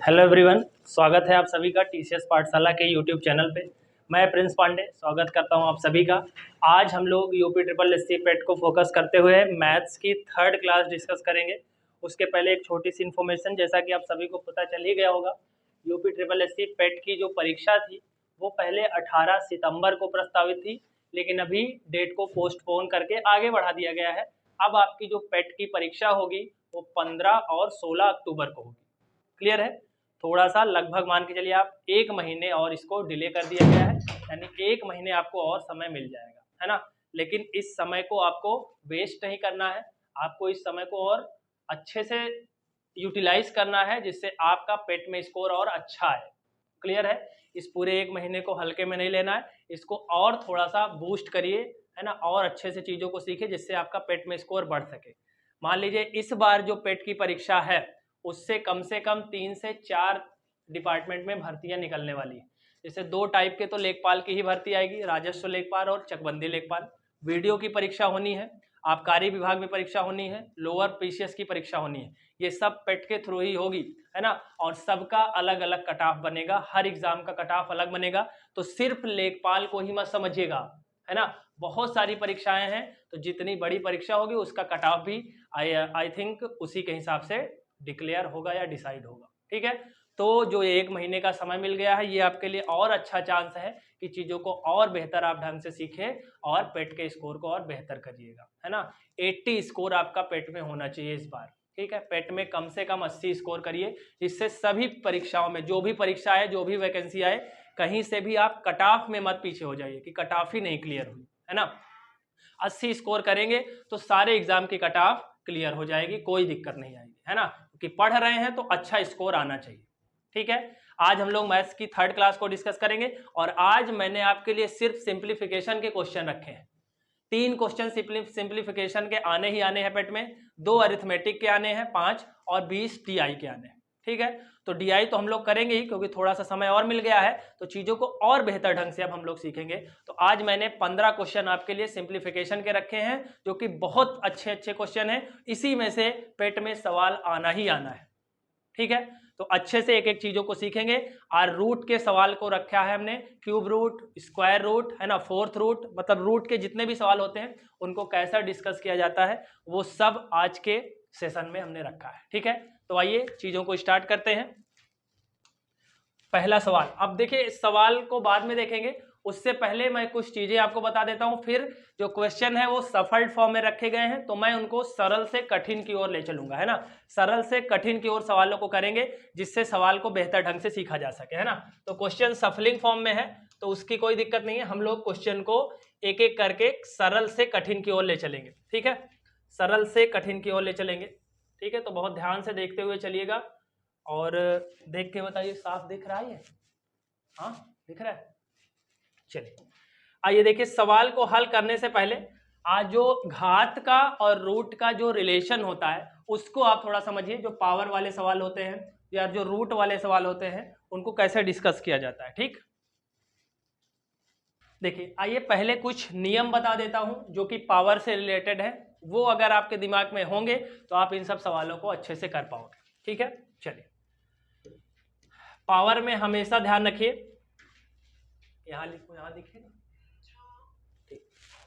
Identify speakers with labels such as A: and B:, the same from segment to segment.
A: Hello everyone, स्वागत है आप सभी का टीसीएस पाठशाला के यूट्यूब चैनल पे। मैं प्रिंस पांडे स्वागत करता हूं आप सभी का। आज हम लोग यूपी ट्रिपल एस सी पेट को फोकस करते हुए मैथ्स की थर्ड क्लास डिस्कस करेंगे। उसके पहले एक छोटी सी इन्फॉर्मेशन, जैसा कि आप सभी को पता चल ही गया होगा, यूपी ट्रिपल एस सी पेट की जो परीक्षा थी वो पहले 18 सितंबर को प्रस्तावित थी, लेकिन अभी डेट को पोस्टपोन करके आगे बढ़ा दिया गया है। अब आपकी जो पेट की परीक्षा होगी वो 15 और 16 अक्टूबर को होगी। क्लियर है? थोड़ा सा लगभग मान के चलिए आप 1 महीने और इसको डिले कर दिया गया है, यानी 1 महीने आपको और समय मिल जाएगा, है ना। लेकिन इस समय को आपको वेस्ट नहीं करना है, आपको इस समय को और अच्छे से यूटिलाइज करना है, जिससे आपका पेट में स्कोर और अच्छा है। क्लियर है? इस पूरे 1 महीने को हल्के में नहीं लेना है, इसको और थोड़ा सा बूस्ट करिए, है ना, और अच्छे से चीज़ों को सीखिए जिससे आपका पेट में स्कोर बढ़ सके। मान लीजिए इस बार जो पेट की परीक्षा है उससे कम से कम 3 से 4 डिपार्टमेंट में भर्तियां निकलने वाली है। जैसे 2 टाइप के तो लेखपाल की ही भर्ती आएगी, राजस्व लेखपाल और चकबंदी लेखपाल। वीडियो की परीक्षा होनी है, आबकारी विभाग में परीक्षा होनी है, लोअर पीसीएस की परीक्षा होनी है। ये सब पेट के थ्रू ही होगी, है ना। और सबका अलग अलग कट ऑफ बनेगा, हर एग्जाम का कट ऑफ अलग बनेगा। तो सिर्फ लेखपाल को ही मत समझिएगा, है ना। बहुत सारी परीक्षाएं हैं, तो जितनी बड़ी परीक्षा होगी उसका कट ऑफ भी आई थिंक उसी के हिसाब से डिक्लेयर होगा या डिसाइड होगा। ठीक है, तो जो 1 महीने का समय मिल गया है ये आपके लिए और अच्छा चांस है कि चीजों को और बेहतर आप ढंग से सीखें और पेट के स्कोर को और बेहतर करिएगा, है ना। 80 स्कोर आपका पेट में होना चाहिए इस बार। ठीक है, पेट में कम से कम 80 स्कोर करिए, जिससे सभी परीक्षाओं में जो भी परीक्षा है, जो भी वैकेंसी आए, कहीं से भी आप कट ऑफ में मत पीछे हो जाइए कि कट ऑफ ही नहीं क्लियर हुई, है ना। 80 स्कोर करेंगे तो सारे एग्जाम की कट ऑफ क्लियर हो जाएगी, कोई दिक्कत नहीं आएगी, है ना। क्योंकि पढ़ रहे हैं तो अच्छा स्कोर आना चाहिए। ठीक है, आज हम लोग मैथ्स की थर्ड क्लास को डिस्कस करेंगे और आज मैंने आपके लिए सिर्फ सिंप्लीफिकेशन के क्वेश्चन रखे हैं। 3 क्वेश्चन सिंप्लीफिकेशन के आने ही आने हैं पेट में, 2 अरिथमेटिक के आने हैं 5 और 20 टीआई के आने हैं। ठीक है, तो डीआई तो हम लोग करेंगे ही, क्योंकि थोड़ा सा समय और मिल गया है तो चीजों को और बेहतर ढंग से अब हम लोग सीखेंगे। तो आज मैंने 15 क्वेश्चन आपके लिए सिंप्लीफिकेशन के रखे हैं, जो कि बहुत अच्छे अच्छे क्वेश्चन हैं। इसी में से पेट में सवाल आना ही आना है। ठीक है, तो अच्छे से एक एक चीजों को सीखेंगे। और रूट के सवाल को रखा है हमने, क्यूब रूट, स्क्वायर रूट, है ना, फोर्थ रूट, मतलब रूट के जितने भी सवाल होते हैं उनको कैसा डिस्कस किया जाता है वो सब आज के सेशन में हमने रखा है। ठीक है, तो आइए चीजों को स्टार्ट करते हैं। पहला सवाल, अब देखिए इस सवाल को बाद में देखेंगे, उससे पहले मैं कुछ चीजें आपको बता देता हूं। फिर जो क्वेश्चन है वो सफल्ड फॉर्म में रखे गए हैं, तो मैं उनको सरल से कठिन की ओर ले चलूंगा, है ना। सरल से कठिन की ओर सवालों को करेंगे जिससे सवाल को बेहतर ढंग से सीखा जा सके, है ना। तो क्वेश्चन सफलिंग फॉर्म में है तो उसकी कोई दिक्कत नहीं है, हम लोग क्वेश्चन को एक एक करके सरल से कठिन की ओर ले चलेंगे। ठीक है, सरल से कठिन की ओर ले चलेंगे। ठीक है, तो बहुत ध्यान से देखते हुए चलिएगा और देख के बताइए साफ दिख रहा है? हाँ दिख रहा है। चलिए आइए देखिए, सवाल को हल करने से पहले आज जो घात का और रूट का जो रिलेशन होता है उसको आप थोड़ा समझिए। जो पावर वाले सवाल होते हैं या जो रूट वाले सवाल होते हैं उनको कैसे डिस्कस किया जाता है। ठीक, देखिए आइए पहले कुछ नियम बता देता हूं जो कि पावर से रिलेटेड है। वो अगर आपके दिमाग में होंगे तो आप इन सब सवालों को अच्छे से कर पाओगे। ठीक है, चलिए पावर में हमेशा ध्यान रखिए, यहाँ लिखो, यहाँ दिखे ना, ठीक।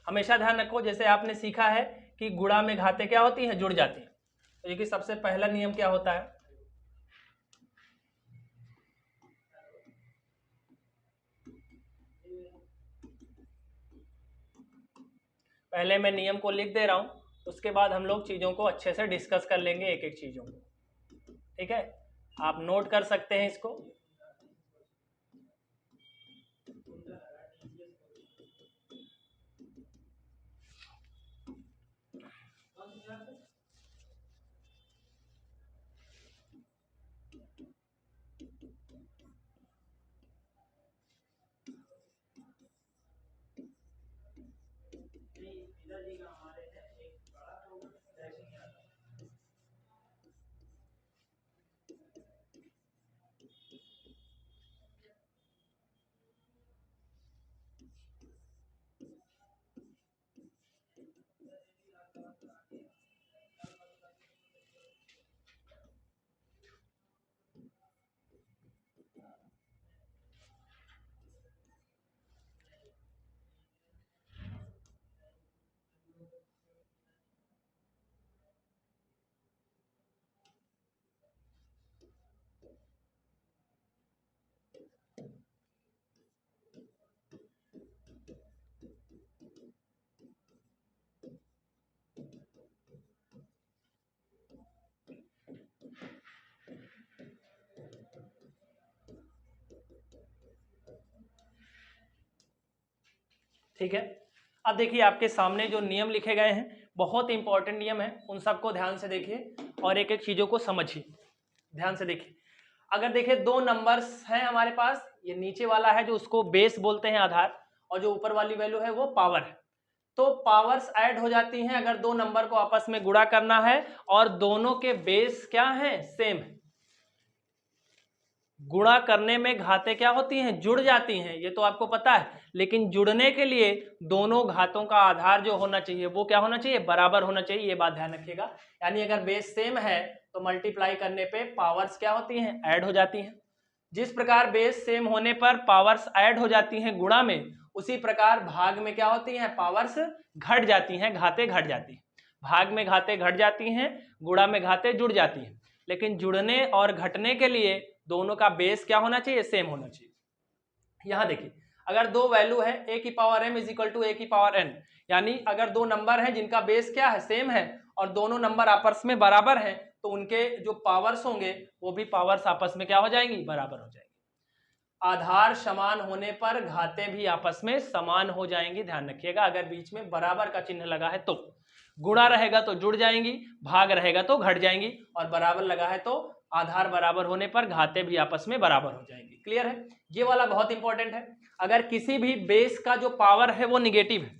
A: हमेशा ध्यान रखो, जैसे आपने सीखा है कि गुणा में घातें क्या होती हैं, जुड़ जाती हैं। तो ये कि सबसे पहला नियम क्या होता है, पहले मैं नियम को लिख दे रहा हूं, उसके बाद हम लोग चीजों को अच्छे से डिस्कस कर लेंगे, एक एक चीजों को। ठीक है, आप नोट कर सकते हैं इसको। ठीक है, अब देखिए आपके सामने जो नियम लिखे गए हैं बहुत इंपॉर्टेंट नियम है, उन सबको ध्यान से देखिए और एक एक चीजों को समझिए। ध्यान से देखिए, अगर देखिए दो नंबर्स हैं हमारे पास, ये नीचे वाला है जो उसको बेस बोलते हैं आधार, और जो ऊपर वाली वैल्यू है वो पावर है। तो पावर्स ऐड हो जाती हैं अगर दो नंबर को आपस में गुणा करना है और दोनों के बेस क्या हैं, सेम है। गुणा करने में घातें क्या होती हैं, जुड़ जाती हैं, ये तो आपको पता है, लेकिन जुड़ने के लिए दोनों घातों का आधार जो होना चाहिए वो क्या होना चाहिए, बराबर होना चाहिए, ये बात ध्यान रखिएगा। यानी अगर बेस सेम है तो मल्टीप्लाई करने पे पावर्स क्या होती हैं, ऐड हो जाती हैं। जिस प्रकार बेस सेम होने पर पावर्स ऐड हो जाती हैं गुणा में, उसी प्रकार भाग में क्या होती हैं, पावर्स घट जाती हैं, घातें घट जाती हैं। भाग में घातें घट जाती हैं, गुणा में घातें जुड़ जाती हैं, लेकिन जुड़ने और घटने के लिए दोनों का बेस क्या होना चाहिए, सेम होना चाहिए। यहां देखिए अगर दो वैल्यू है a की power m is equal to a की पावर n, यानी अगर दो नंबर हैं जिनका बेस क्या है, सेम है, और दोनों नंबर आपस में बराबर हैं, तो उनके जो पावर्स होंगे वो भी पावर्स आपस में क्या हो जाएंगी, बराबर हो जाएंगी। आधार समान होने पर घातें भी आपस में समान हो जाएंगी, ध्यान रखिएगा। अगर बीच में बराबर का चिन्ह लगा है तो गुणा रहेगा तो जुड़ जाएंगी, भाग रहेगा तो घट जाएंगी, और बराबर लगा है तो आधार बराबर होने पर घातें भी आपस में बराबर हो जाएंगी। क्लियर है, ये वाला बहुत इंपॉर्टेंट है। अगर किसी भी बेस का जो पावर है वो निगेटिव है,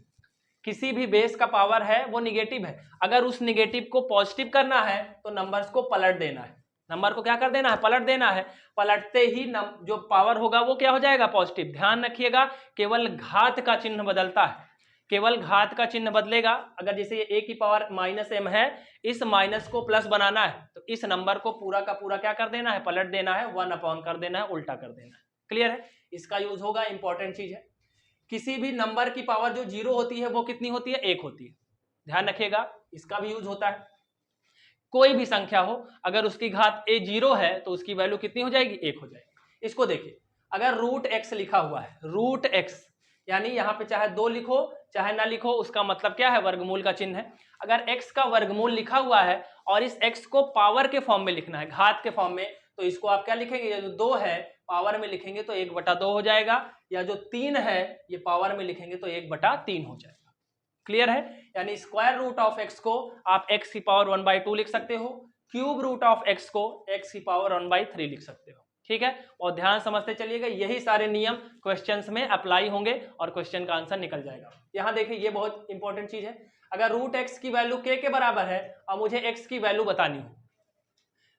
A: किसी भी बेस का पावर है वो निगेटिव है, अगर उस निगेटिव को पॉजिटिव करना है तो नंबर्स को पलट देना है। नंबर को क्या कर देना है, पलट देना है। पलटते ही जो पावर होगा वो क्या हो जाएगा, पॉजिटिव। ध्यान रखिएगा केवल घात का चिन्ह बदलता है, केवल घात का चिन्ह बदलेगा। अगर जैसे a की पावर माइनस m है, इस माइनस को प्लस बनाना है तो इस नंबर को पूरा का पूरा क्या कर देना है, पलट देना है, 1 अपॉन कर देना है, उल्टा कर देना है। क्लियर है, इसका यूज होगा, इंपॉर्टेंट चीज है। किसी भी नंबर की पावर जो 0 होती है वो कितनी होती है, 1 होती है, ध्यान रखिएगा, इसका भी यूज होता है। कोई भी संख्या हो अगर उसकी घात a 0 है तो उसकी वैल्यू कितनी हो जाएगी, 1 हो जाएगी। इसको देखिए, अगर रूट x लिखा हुआ है, रूट x, यानी यहाँ पे चाहे 2 लिखो चाहे ना लिखो, उसका मतलब क्या है, वर्गमूल का चिन्ह है। अगर x का वर्गमूल लिखा हुआ है और इस x को पावर के फॉर्म में लिखना है, घात के फॉर्म में, तो इसको आप क्या लिखेंगे, ये जो 2 है पावर में लिखेंगे तो 1/2 हो जाएगा, या जो 3 है ये पावर में लिखेंगे तो 1/3 हो जाएगा। क्लियर है, यानी स्क्वायर रूट ऑफ x को आप x की पावर 1/2 लिख सकते हो, क्यूब रूट ऑफ x को x की पावर 1/3 लिख सकते हो। ठीक है, और ध्यान समझते चलिएगा, यही सारे नियम क्वेश्चंस में अप्लाई होंगे और क्वेश्चन का आंसर निकल जाएगा। यहां देखिए ये बहुत इंपॉर्टेंट चीज है, अगर रूट x की वैल्यू k के बराबर है और मुझे x की वैल्यू बतानी हो,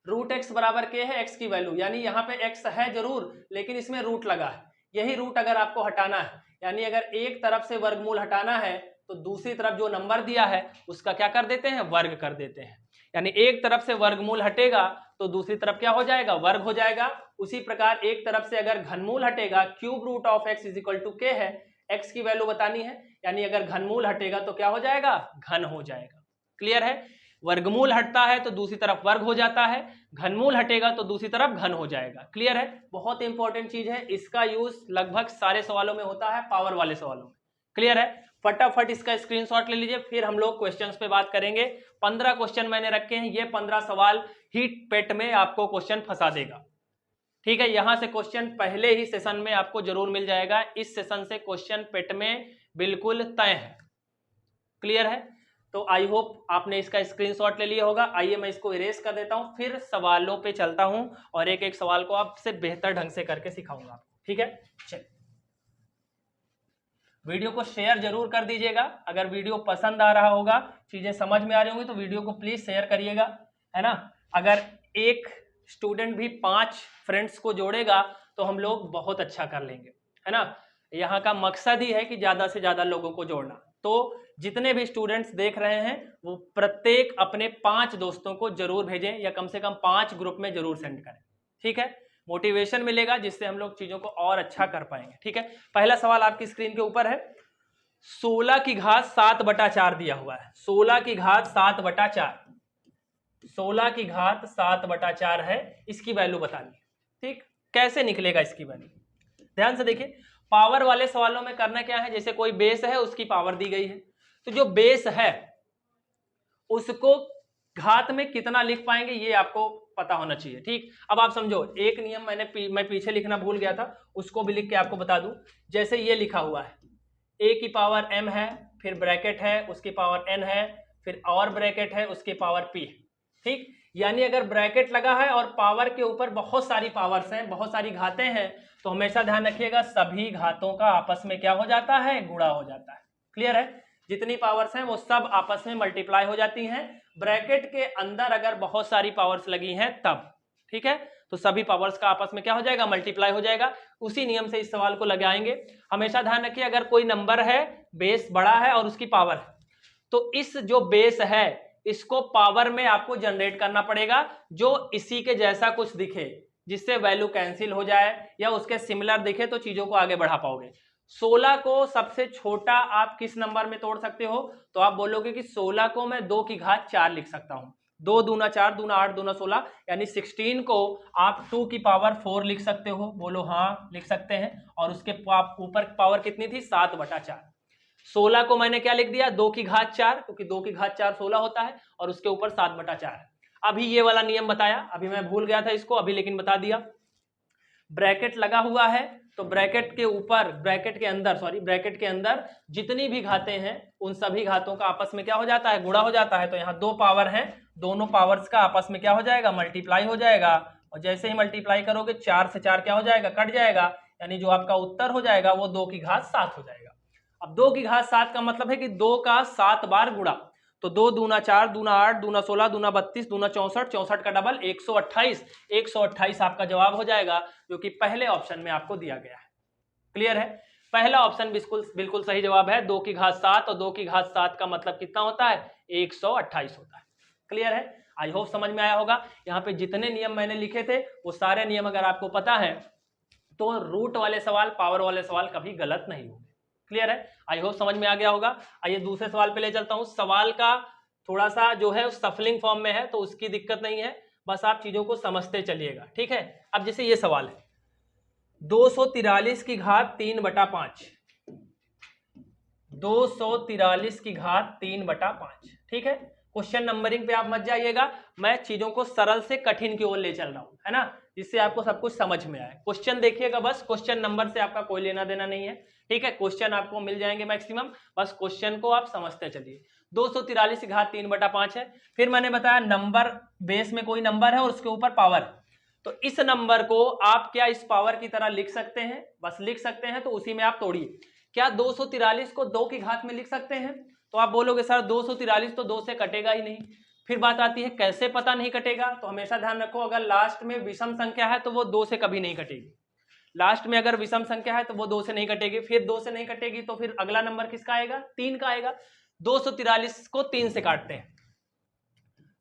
A: रूट x बराबर k है x की वैल्यू, यानी यहाँ पे x है जरूर लेकिन इसमें रूट लगा है, यही रूट अगर आपको हटाना है, यानी अगर एक तरफ से वर्गमूल हटाना है तो दूसरी तरफ जो नंबर दिया है उसका क्या कर देते हैं, वर्ग कर देते हैं। यानी एक तरफ से वर्गमूल हटेगा तो दूसरी तरफ क्या हो जाएगा, वर्ग हो जाएगा। उसी प्रकार एक तरफ से अगर घनमूल हटेगा, cube root of x is equal to k है, x की वैल्यू बतानी है, यानी अगर घनमूल हटेगा तो क्या हो जाएगा, घन हो जाएगा। क्लियर है, वर्गमूल हटता है तो दूसरी तरफ वर्ग हो जाता है, घनमूल हटेगा तो दूसरी तरफ घन हो जाएगा। क्लियर है, बहुत इंपॉर्टेंट चीज है, इसका यूज लगभग सारे सवालों में होता है, पावर वाले सवालों में। क्लियर है, फटाफट इसका स्क्रीनशॉट ले लीजिए, फिर हम लोग क्वेश्चंस पे बात करेंगे। 15 क्वेश्चन मैंने रखे हैं, ये 15 सवाल हीट पेट में आपको क्वेश्चन फंसा देगा। ठीक है, यहां से क्वेश्चन पहले ही सेशन में आपको जरूर मिल जाएगा, इस सेशन से क्वेश्चन पेट में बिल्कुल तय है। क्लियर है, तो आई होप आपने इसका स्क्रीनशॉट ले लिया होगा। आइए मैं इसको इरेज कर देता हूं, फिर सवालों पे चलता हूं और एक एक सवाल को आपसे बेहतर ढंग से करके सिखाऊंगा आपको। ठीक है, चलिए वीडियो को शेयर जरूर कर दीजिएगा, अगर वीडियो पसंद आ रहा होगा, चीजें समझ में आ रही होंगी तो वीडियो को प्लीज शेयर करिएगा, है ना। अगर एक स्टूडेंट भी 5 फ्रेंड्स को जोड़ेगा तो हम लोग बहुत अच्छा कर लेंगे, है ना। यहाँ का मकसद ही है कि ज्यादा से ज्यादा लोगों को जोड़ना। तो जितने भी स्टूडेंट्स देख रहे हैं वो प्रत्येक अपने 5 दोस्तों को जरूर भेजें, या कम से कम 5 ग्रुप में जरूर सेंड करें। ठीक है, मोटिवेशन मिलेगा जिससे हम लोग चीजों को और अच्छा कर पाएंगे। ठीक है, पहला सवाल आपकी स्क्रीन के ऊपर है, 16 की घात 7/4 दिया हुआ है, 16 की घात 7/4, 16 की घात 7/4 है, इसकी वैल्यू बतानी है। ठीक, कैसे निकलेगा इसकी वैल्यू, ध्यान से देखिए। पावर वाले सवालों में करना क्या है, जैसे कोई बेस है उसकी पावर दी गई है, तो जो बेस है उसको घात में कितना लिख पाएंगे ये आपको पता होना चाहिए। ठीक, अब आप समझो, एक नियम मैं पीछे लिखना भूल गया था, उसको भी लिख के आपको बता दूं। जैसे ये लिखा हुआ है ए की पावर m है, फिर ब्रैकेट है उसकी पावर n है, फिर और ब्रैकेट है उसकी पावर p। ठीक, यानी अगर ब्रैकेट लगा है और पावर के ऊपर बहुत सारी पावर्स हैं, बहुत सारी घातें हैं, तो हमेशा ध्यान रखिएगा सभी घातों का आपस में क्या हो जाता है, गुणा हो जाता है। क्लियर है, जितनी पावर्स हैं वो सब आपस में मल्टीप्लाई हो जाती हैं। ब्रैकेट के अंदर अगर बहुत सारी पावर्स लगी हैं तब, ठीक है, तो सभी पावर्स का आपस में क्या हो जाएगा, मल्टीप्लाई हो जाएगा। उसी नियम से इस सवाल को लगाएंगे। हमेशा ध्यान रखिए अगर कोई नंबर है, बेस बड़ा है और उसकी पावर है, तो इस जो बेस है इसको पावर में आपको जनरेट करना पड़ेगा जो इसी के जैसा कुछ दिखे, जिससे वैल्यू कैंसिल हो जाए या उसके सिमिलर दिखे, तो चीजों को आगे बढ़ा पाओगे। 16 को सबसे छोटा आप किस नंबर में तोड़ सकते हो, तो आप बोलोगे कि 16 को मैं 2 की घात 4 लिख सकता हूं। 2 दूना 4, दूना 8, दूना 16, यानी 16 को आप 2 की पावर 4 लिख सकते हो। बोलो हाँ, लिख सकते हैं। और उसके ऊपर पावर कितनी थी, 7/4। 16 को मैंने क्या लिख दिया, 2 की घात 4, क्योंकि 2 की घात 4 16 होता है, और उसके ऊपर 7/4 है। अभी ये वाला नियम बताया, अभी मैं भूल गया था इसको, अभी लेकिन बता दिया। ब्रैकेट लगा हुआ है तो ब्रैकेट के ऊपर, ब्रैकेट के अंदर जितनी भी घातें हैं उन सभी घातों का आपस में क्या हो जाता है, गुणा हो जाता है। तो यहाँ 2 पावर हैं, दोनों पावर्स का आपस में क्या हो जाएगा, मल्टीप्लाई हो जाएगा। और जैसे ही मल्टीप्लाई करोगे 4 से 4 क्या हो जाएगा, कट जाएगा, यानी जो आपका उत्तर हो जाएगा वो 2 की घात 7 हो जाएगा। अब 2 की घात 7 का मतलब है कि 2 का 7 बार गुणा, तो 2 दूना 4, दूना 8, दूना 16, दूना 32, दूना 64, 64 का डबल 128। 128 आपका जवाब हो जाएगा, जो कि पहले ऑप्शन में आपको दिया गया है। क्लियर है, पहला ऑप्शन बिल्कुल सही जवाब है। 2 की घात 7 और 2 की घात 7 का मतलब कितना होता है, 128 होता है। क्लियर है, आई होप समझ में आया होगा। यहाँ पे जितने नियम मैंने लिखे थे वो सारे नियम अगर आपको पता है तो रूट वाले सवाल, पावर वाले सवाल कभी गलत नहीं होंगे। क्लियर है, आई होप समझ में आ गया होगा। आइए दूसरे सवाल पे ले चलता हूं। सवाल का थोड़ा सा जो है सफलिंग फॉर्म में है तो उसकी दिक्कत नहीं है, बस आप चीजों को समझते चलिएगा। ठीक है, अब जैसे ये सवाल है 243 की घात 3/5, 243 की घात 3/5। ठीक है, क्वेश्चन नंबरिंग पे आप मत जाइएगा, मैं चीजों को सरल से कठिन की ओर ले चल रहा हूं, है ना, जिससे आपको सब कुछ समझ में आए। क्वेश्चन देखिएगा बस, क्वेश्चन नंबर से आपका कोई लेना देना नहीं है। ठीक है, क्वेश्चन आपको मिल जाएंगे मैक्सिमम, बस क्वेश्चन को आप समझते चलिए। 243 की घात 3/5 है, फिर मैंने बताया नंबर, बेस में कोई नंबर है और उसके ऊपर पावर है, तो इस नंबर को आप क्या इस पावर की तरह लिख सकते हैं, बस लिख सकते हैं, तो उसी में आप तोड़िए। क्या 243 को 2 की घात में लिख सकते हैं, तो आप बोलोगे सर 243 तो 2 से कटेगा ही नहीं। फिर बात आती है कैसे पता नहीं कटेगा, तो हमेशा ध्यान रखो अगर लास्ट में विषम संख्या है तो वो 2 से कभी नहीं कटेगी। लास्ट में अगर विषम संख्या है तो वो 2 से नहीं कटेगी, फिर 2 से नहीं कटेगी तो फिर अगला नंबर किसका आएगा, 3 का आएगा। 243 को 3 से काटते हैं,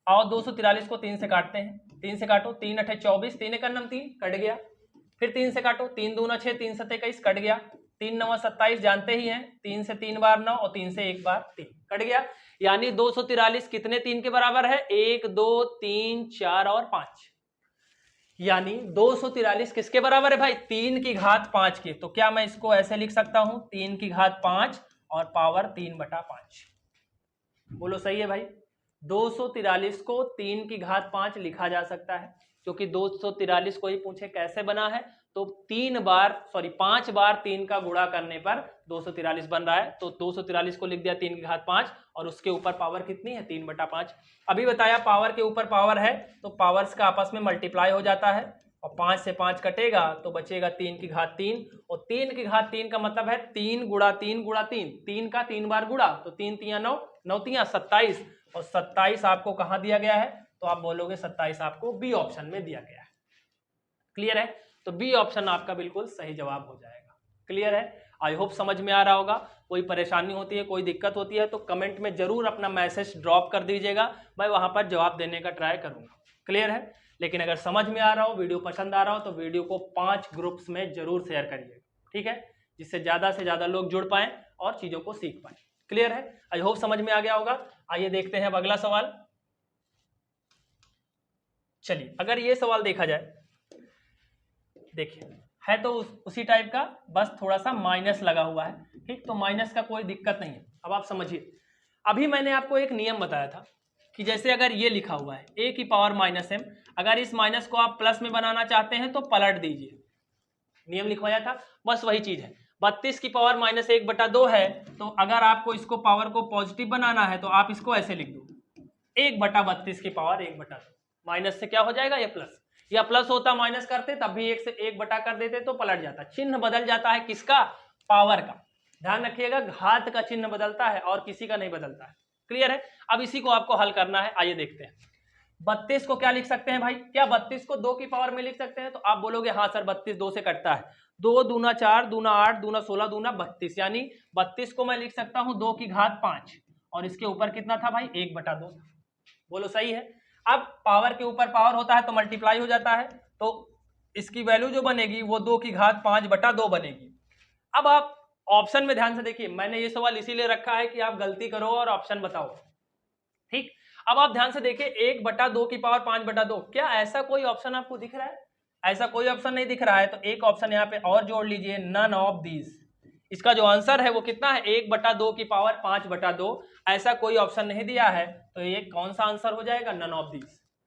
A: और 243 को 3 से काटते हैं। 3 से काटो, 3 8 24, 3 1 9 3, कट गया। फिर 3 से काटो, 3 दूना 6, 3 7 21, कट गया। 3 9 27, जानते ही हैं, 3 से 3 बार 9 और 3 से 1 बार 3, कट गया। यानी 243 कितने 3 के बराबर है, 1 2 3 4 और 5, यानी 243 किसके बराबर है भाई, 3 की घात 5 के। तो क्या मैं इसको ऐसे लिख सकता हूं, 3 की घात 5 और पावर 3/5। बोलो सही है भाई, 243 को 3 की घात 5 लिखा जा सकता है, क्योंकि 243 को ही पूछे कैसे बना है, तो 5 बार 3 का गुणा करने पर 243 बन रहा है। तो 243 को लिख दिया 3 की घात 5 और उसके ऊपर पावर कितनी है, 3/5। अभी बताया पावर के ऊपर पावर है तो पावर्स का आपस में मल्टीप्लाई हो जाता है, और 5 से 5 कटेगा तो बचेगा 3 की घात 3, और 3 की घात 3 का मतलब है 3 गुणा 3 गुणा 3, 3 का 3 बार गुणा, तो 3 3 9, 9 3 27, और 27 आपको कहां दिया गया है, तो आप बोलोगे 27 आपको बी ऑप्शन में दिया गया है। क्लियर है, तो बी ऑप्शन आपका बिल्कुल सही जवाब हो जाएगा। क्लियर है, आई होप समझ में आ रहा होगा। कोई परेशानी होती है, कोई दिक्कत होती है तो कमेंट में जरूर अपना मैसेज ड्रॉप कर दीजिएगा, मैं वहां पर जवाब देने का ट्राई करूंगा। क्लियर है, लेकिन अगर समझ में आ रहा हो, वीडियो पसंद आ रहा हो, तो वीडियो को 5 ग्रुप्स में जरूर शेयर करिएगा। ठीक है, जिससे ज्यादा से ज्यादा लोग जुड़ पाएं और चीजों को सीख पाएं। क्लियर है, आई होप समझ में आ गया होगा। आइए देखते हैं अब अगला सवाल। चलिए अगर ये सवाल देखा जाए, देखिए है तो उसी टाइप का, बस थोड़ा सा माइनस लगा हुआ है। ठीक, तो माइनस का कोई दिक्कत नहीं है। अब आप समझिए, अभी मैंने आपको एक नियम बताया था कि जैसे अगर ये लिखा हुआ है a की पावर -m, अगर इस माइनस को आप प्लस में बनाना चाहते हैं तो पलट दीजिए, नियम लिखवाया था, बस वही चीज है। 32 की पावर -1/2 है, तो अगर आपको इसको पावर को पॉजिटिव बनाना है तो आप इसको ऐसे लिख दो 1/32 की पावर 1/2। माइनस से क्या हो जाएगा, ये प्लस, या प्लस होता माइनस करते तब भी 1 से 1 कर देते तो पलट जाता। चिन्ह बदल जाता है किसका, पावर का। ध्यान रखिएगा, घात का चिन्ह बदलता है और किसी का नहीं बदलता है। क्लियर है। अब इसी को आपको हल करना है। आइए देखते हैं। 32 को क्या लिख सकते हैं भाई, क्या 32 को 2 की पावर में लिख सकते हैं? तो आप बोलोगे हाँ सर 32 2 से कटता है। 2 दूना 4 दूना 8 दूना 16 दूना 32, यानी 32 को मैं लिख सकता हूं 2 की घात 5, और इसके ऊपर कितना था भाई, 1/2। बोलो सही है। अब पावर के ऊपर पावर होता है तो मल्टीप्लाई हो जाता है, तो इसकी वैल्यू जो बनेगी वो 2 की घात 5/2 बनेगी। अब आप ऑप्शन में ध्यान से देखिए, मैंने ये सवाल इसीलिए रखा है कि आप गलती करो और ऑप्शन बताओ। ठीक, अब आप ध्यान से देखिए 1/2 की पावर 5/2, क्या ऐसा कोई ऑप्शन आपको दिख रहा है? ऐसा कोई ऑप्शन नहीं दिख रहा है, तो एक ऑप्शन यहाँ पे और जोड़ लीजिए, नन ऑफ दीज। इसका जो आंसर है वो कितना है, 1/2 की पावर 5/2। ऐसा कोई ऑप्शन नहीं दिया है, तो ये कौन सा आंसर हो जाएगा, नन ऑफ दीज।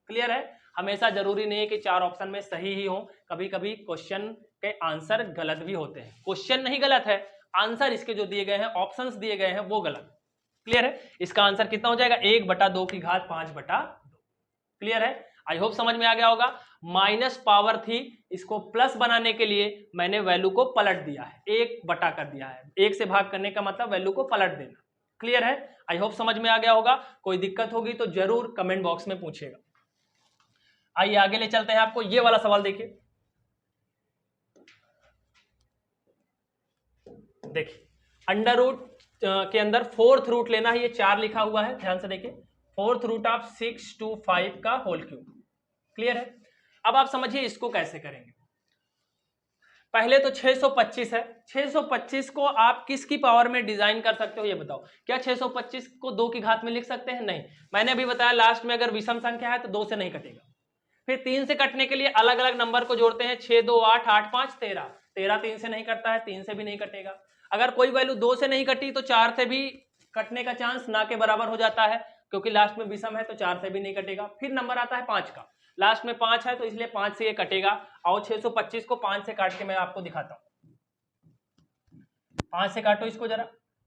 A: क्लियर है। हमेशा जरूरी नहीं है कि 4 ऑप्शन में सही ही हो, कभी कभी क्वेश्चन के आंसर गलत भी होते हैं। क्वेश्चन नहीं गलत है, आंसर इसके जो दिए गए हैं, ऑप्शंस दिए गए हैं वो गलत। क्लियर है। इसका आंसर कितना हो जाएगा, 1/2 की घात 5/2। क्लियर है। आई होप समझ में आ गया होगा। माइनस पावर थी, इसको प्लस बनाने के लिए मैंने वैल्यू को पलट दिया है, 1 कर दिया है। 1 से भाग करने का मतलब वैल्यू को पलट देना। क्लियर है। आई होप समझ में आ गया होगा। कोई दिक्कत होगी तो जरूर कमेंट बॉक्स में पूछिएगा। आइए आगे ले चलते हैं। आपको ये वाला सवाल देखिए, देखिए अंडर रूट के अंदर 4th रूट लेना है, ये 4 लिखा हुआ है, ध्यान से देखिए 4th रूट ऑफ 625 का होल क्यूब। क्लियर है। अब आप समझिए इसको कैसे करेंगे। पहले तो 625 है, 625 को आप किसकी पावर में डिजाइन कर सकते हो ये बताओ। क्या 625 को 2 की घात में लिख सकते हैं? नहीं। मैंने अभी बताया लास्ट में अगर विषम संख्या है तो 2 से नहीं कटेगा। फिर 3 से कटने के लिए अलग अलग नंबर को जोड़ते हैं, 6 2 8 8 5 13। 13 3 से नहीं कटता है, 3 से भी नहीं कटेगा। अगर कोई वैल्यू 2 से नहीं कटी तो 4 से भी कटने का चांस ना के बराबर हो जाता है, क्योंकि लास्ट में विषम है तो 4 से भी नहीं कटेगा। फिर नंबर आता है 5 का, लास्ट में 5 है तो इसलिए 5 से ये कटेगा। और 625 को 5 से काट के मैं आपको दिखाता हूं। 5 से काटो इसको जरा,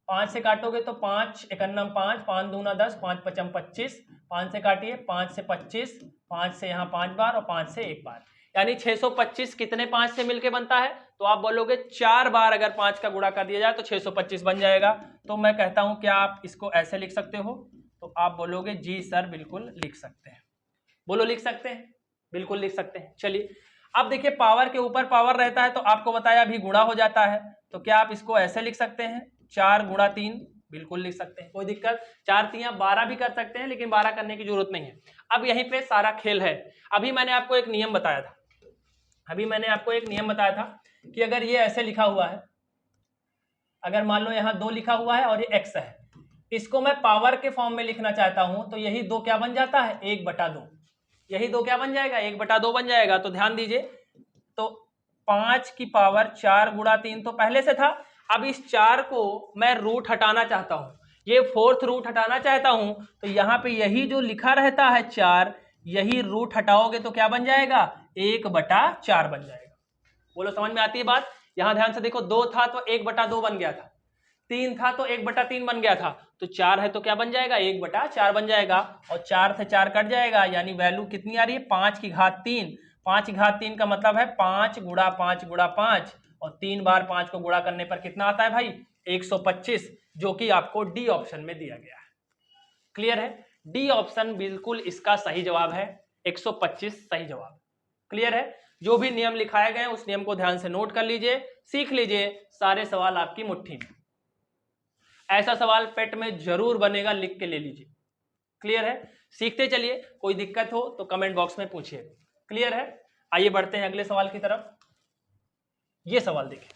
A: 5 से काटोगे तो 5 एकन्नम 5, 5 दूना 10, 5 पचम 25। 5 से काटिए, 5 से 25, 5 से यहाँ 5 बार और 5 से 1 बार, यानी 625 कितने 5 से मिलके बनता है? तो आप बोलोगे 4 बार अगर 5 का गुणा कर दिया जाए तो 625 बन जाएगा। तो मैं कहता हूं क्या आप इसको ऐसे लिख सकते हो? तो आप बोलोगे जी सर बिल्कुल लिख सकते हैं। बोलो लिख सकते हैं, बिल्कुल लिख सकते हैं। चलिए अब देखिए, पावर के ऊपर पावर रहता है तो आपको बताया अभी गुणा हो जाता है, तो क्या आप इसको ऐसे लिख सकते हैं, 4 गुणा 3? बिल्कुल लिख सकते हैं, कोई दिक्कत। 4 3 12 भी कर सकते हैं, लेकिन 12 करने की जरूरत नहीं है। अब यहीं पे सारा खेल है। अभी मैंने आपको एक नियम बताया था, कि अगर ये ऐसे लिखा हुआ है, अगर मान लो यहाँ 2 लिखा हुआ है और ये x है, इसको मैं पावर के फॉर्म में लिखना चाहता हूं, तो यही 2 क्या बन जाता है, 1/2। यही 2 क्या बन जाएगा, 1/2 बन जाएगा। तो ध्यान दीजिए, तो 5 की पावर 4 गुणा 3 तो पहले से था। अब इस 4 को मैं रूट हटाना चाहता हूं, ये 4th रूट हटाना चाहता हूं, तो यहाँ पे यही जो लिखा रहता है 4, यही रूट हटाओगे तो क्या बन जाएगा, 1/4 बन जाएगा। बोलो समझ में आती है बात? यहां ध्यान से देखो, 2 था तो 1/2 बन गया था, 3 था तो 1/3 बन गया था, तो 4 है तो क्या बन जाएगा, 1/4 बन जाएगा। और 4 से 4 कट जाएगा, यानी वैल्यू कितनी आ रही है, 5 की घात 3। 5 की घात 3 का मतलब है 5 गुणा 5 गुणा 5, और 3 बार 5 को गुणा करने पर कितना आता है भाई, 125, जो कि आपको डी ऑप्शन में दिया गया है। क्लियर है। डी ऑप्शन बिल्कुल इसका सही जवाब है, 125 सही जवाब। क्लियर है। जो भी नियम लिखाए गए उस नियम को ध्यान से नोट कर लीजिए, सीख लीजिए, सारे सवाल आपकी मुट्ठी में। ऐसा सवाल पेट में जरूर बनेगा, लिख के ले लीजिए। क्लियर है। सीखते चलिए, कोई दिक्कत हो तो कमेंट बॉक्स में पूछिए। क्लियर है। आइए बढ़ते हैं अगले सवाल की तरफ। ये सवाल देखिए,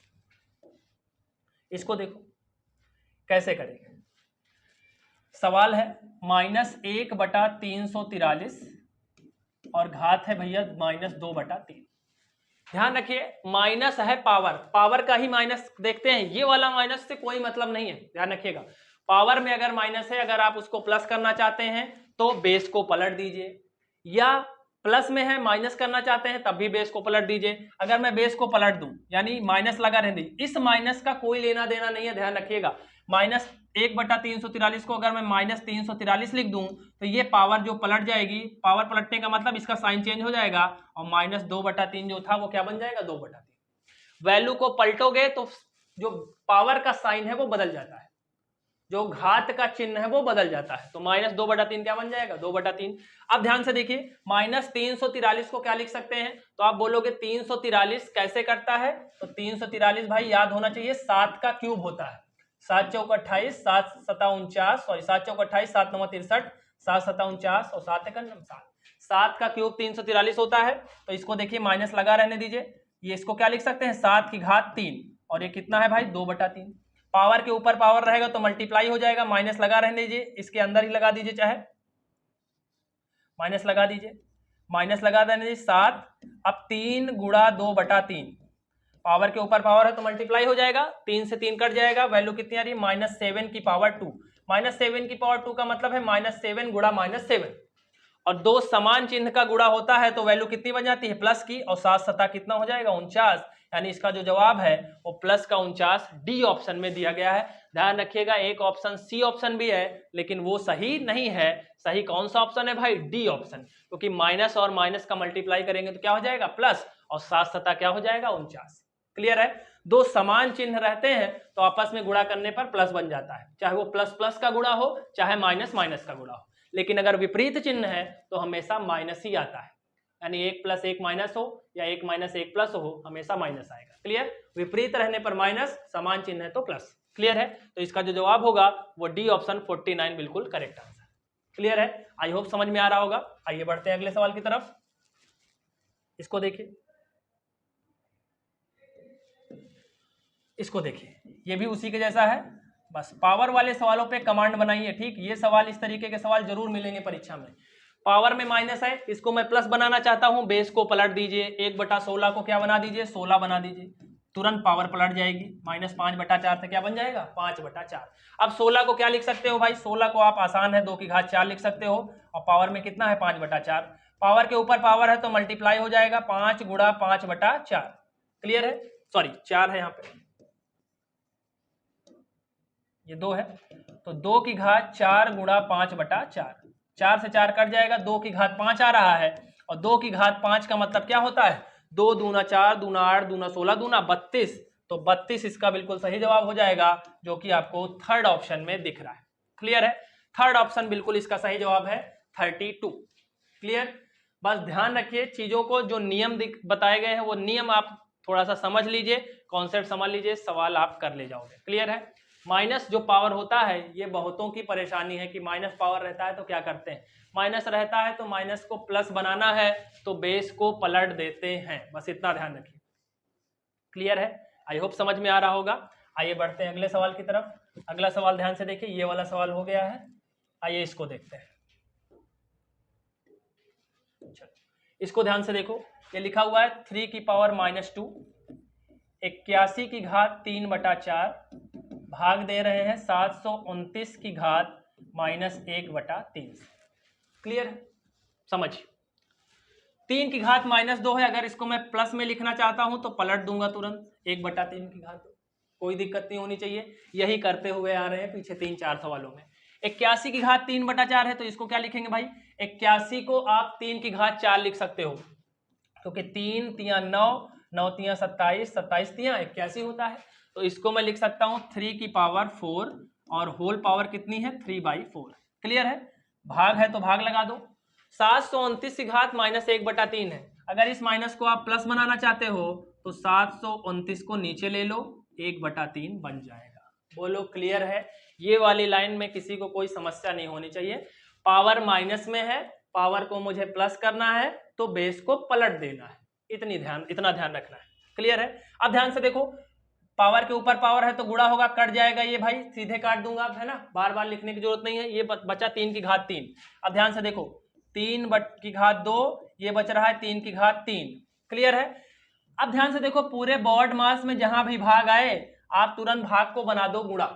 A: इसको देखो कैसे करेंगे। सवाल है -1/343 और घात है भैया -2/3। ध्यान रखिए, माइनस है पावर का ही माइनस देखते हैं, ये वाला माइनस से कोई मतलब नहीं है। ध्यान रखिएगा, पावर में अगर माइनस है, अगर आप उसको प्लस करना चाहते हैं तो बेस को पलट दीजिए, या प्लस में है, माइनस करना चाहते हैं तब भी बेस को पलट दीजिए। अगर मैं बेस को पलट दूं यानी माइनस लगा रहने दीजिए, इस माइनस का कोई लेना देना नहीं है, ध्यान रखिएगा। माइनस 1/343 को अगर मैं माइनस 343 लिख दूं तो ये पावर जो पलट जाएगी, पावर पलटने का मतलब इसका साइन चेंज हो जाएगा और माइनस 2/3 जो था वो क्या बन जाएगा, 2/3। वैल्यू को पलटोगे तो जो पावर का साइन है वो बदल जाता है, जो घात का चिन्ह है वो बदल जाता है। तो माइनस 2/3 क्या बन जाएगा, 2/3। अब ध्यान से देखिए, माइनस 343 को क्या लिख सकते हैं, तो आप बोलोगे 343 कैसे करता है, तो 343 भाई याद होना चाहिए 7 का क्यूब होता है। 7 चौक 28, 7 सता 49, सॉरी 7 चौक 28, 7 9 63, 7 सता 49 और 7 एकम 7। 7 का क्यूब 343 होता है। तो इसको देखिए माइनस लगा रहने दीजिए, ये इसको क्या लिख सकते हैं, 7 की घात 3 और ये कितना है भाई, 2/3। पावर के ऊपर पावर रहेगा तो मल्टीप्लाई हो जाएगा, माइनस लगा रहने दीजिए, इसके अंदर ही लगा दीजिए, चाहे माइनस लगा दीजिए, माइनस लगा देने दीजिए 7। अब 3 गुणा 2/3, पावर के ऊपर पावर है तो मल्टीप्लाई हो जाएगा, 3 से 3 कट जाएगा, वैल्यू कितनी आ रही है, -7 की पावर 2। -7 की पावर 2 का मतलब है -7 गुणा -7, और दो समान चिन्ह का गुणा होता है तो वैल्यू कितनी बन जाती है, प्लस की, और 7 सता कितना हो जाएगा, 49। यानी इसका जो जवाब है वो प्लस का 49 डी ऑप्शन में दिया गया है। ध्यान रखिएगा, एक ऑप्शन सी ऑप्शन भी है लेकिन वो सही नहीं है। सही कौन सा ऑप्शन है भाई, डी ऑप्शन, क्योंकि माइनस और माइनस का मल्टीप्लाई करेंगे तो क्या हो जाएगा, प्लस, और 7 सता क्या हो जाएगा, 49। क्लियर है, दो समान चिन्ह रहते हैं तो आपस में गुणा करने पर प्लस बन जाता है, चाहे वो प्लस प्लस का गुणा हो चाहे माइनस माइनस का गुणा हो। लेकिन अगर विपरीत चिन्ह है तो हमेशा माइनस ही आता है, यानी 1 + 1 माइनस हो या 1 - 1 प्लस हो, हमेशा माइनस आएगा। क्लियर, विपरीत रहने पर माइनस, समान चिन्ह है तो प्लस। क्लियर है, तो इसका जो जवाब होगा वो डी ऑप्शन 49 बिल्कुल करेक्ट आंसर। क्लियर है, आई होप समझ में आ रहा होगा। आइए बढ़ते हैं अगले सवाल की तरफ। इसको देखिए, इसको देखिए, ये भी उसी के जैसा है, बस पावर वाले सवालों पे कमांड बनाइए। ठीक, ये सवाल, इस तरीके के सवाल जरूर मिलेंगे परीक्षा में। पावर में माइनस है, इसको मैं प्लस बनाना चाहता हूं, बेस को पलट दीजिए, 1/16 को क्या बना दीजिए, 16 बना दीजिए, तुरंत पावर पलट जाएगी। -5/4 से क्या बन जाएगा, 5/4। अब 16 को क्या लिख सकते हो भाई, 16 को आप आसान है 2 की घात 4 लिख सकते हो, और पावर में कितना है, 5/4। पावर के ऊपर पावर है तो मल्टीप्लाई हो जाएगा, 5 गुणा 5/4। क्लियर है, सॉरी 4 है यहाँ पे, ये 2 है, तो 2 की घात 4 गुणा 5/4। 4 से 4 कट जाएगा, 2 की घात 5 आ रहा है, और 2 की घात 5 का मतलब क्या होता है, 2 दूना 4, दूना 8, दूना 16, दूना 32। तो 32 इसका बिल्कुल सही जवाब हो जाएगा, जो कि आपको थर्ड ऑप्शन में दिख रहा है। क्लियर है, थर्ड ऑप्शन बिल्कुल इसका सही जवाब है, 32। क्लियर, बस ध्यान रखिए चीजों को, जो नियम बताए गए हैं वो नियम आप थोड़ा सा समझ लीजिए, कॉन्सेप्ट समझ लीजिए, सवाल आप कर ले जाओगे। क्लियर है, माइनस जो पावर होता है, ये बहुतों की परेशानी है कि माइनस पावर रहता है तो क्या करते हैं, माइनस रहता है तो माइनस को प्लस बनाना है तो बेस को पलट देते हैं, बस इतना ध्यान रखिए। क्लियर है, आई होप समझ में आ रहा होगा। आइए बढ़ते हैं अगले सवाल की तरफ। अगला सवाल ध्यान से देखिए, ये वाला सवाल हो गया है, आइए इसको देखते हैं। इसको ध्यान से देखो, ये लिखा हुआ है 3 की पावर -2, 81 की घात 3/4 भाग दे रहे हैं 729 की घात -1/3। क्लियर, समझ, 3 की घात -2 है, अगर इसको मैं प्लस में लिखना चाहता हूं तो पलट दूंगा तुरंत, 1/3 की घात, कोई दिक्कत नहीं होनी चाहिए। यही करते हुए आ रहे हैं पिछले 3-4 सवालों में। 81 की घात 3/4 है तो इसको क्या लिखेंगे भाई, 81 को आप 3 की घात 4 लिख सकते हो, क्योंकि 3 तिया 9, 9 तिया 27, 27 तिया 81 होता है। तो इसको मैं लिख सकता हूं 3 की पावर 4, और होल पावर कितनी है, 3/4। क्लियर है, भाग है तो भाग लगा दो। 729 की घात -1/3 है, अगर इस माइनस को आप प्लस बनाना चाहते हो तो 729 को नीचे ले लो, 1/3 बन जाएगा। बोलो क्लियर है, ये वाली लाइन में किसी को कोई समस्या नहीं होनी चाहिए। पावर माइनस में है, पावर को मुझे प्लस करना है तो बेस को पलट देना है, इतना ध्यान रखना है। क्लियर है, अब ध्यान से देखो, पावर के ऊपर पावर है तो गुणा होगा, कट जाएगा ये भाई, सीधे काट दूंगा, है ना, बार बार लिखने की जरूरत नहीं है। ये बचा 3 की घात 3। अब ध्यान से देखो, 3 की घात 2, ये बच रहा है 3 की घात 3। क्लियर है, अब ध्यान से देखो, पूरे बॉड मास में जहां भी भाग आए आप तुरंत भाग को बना दो गुणा,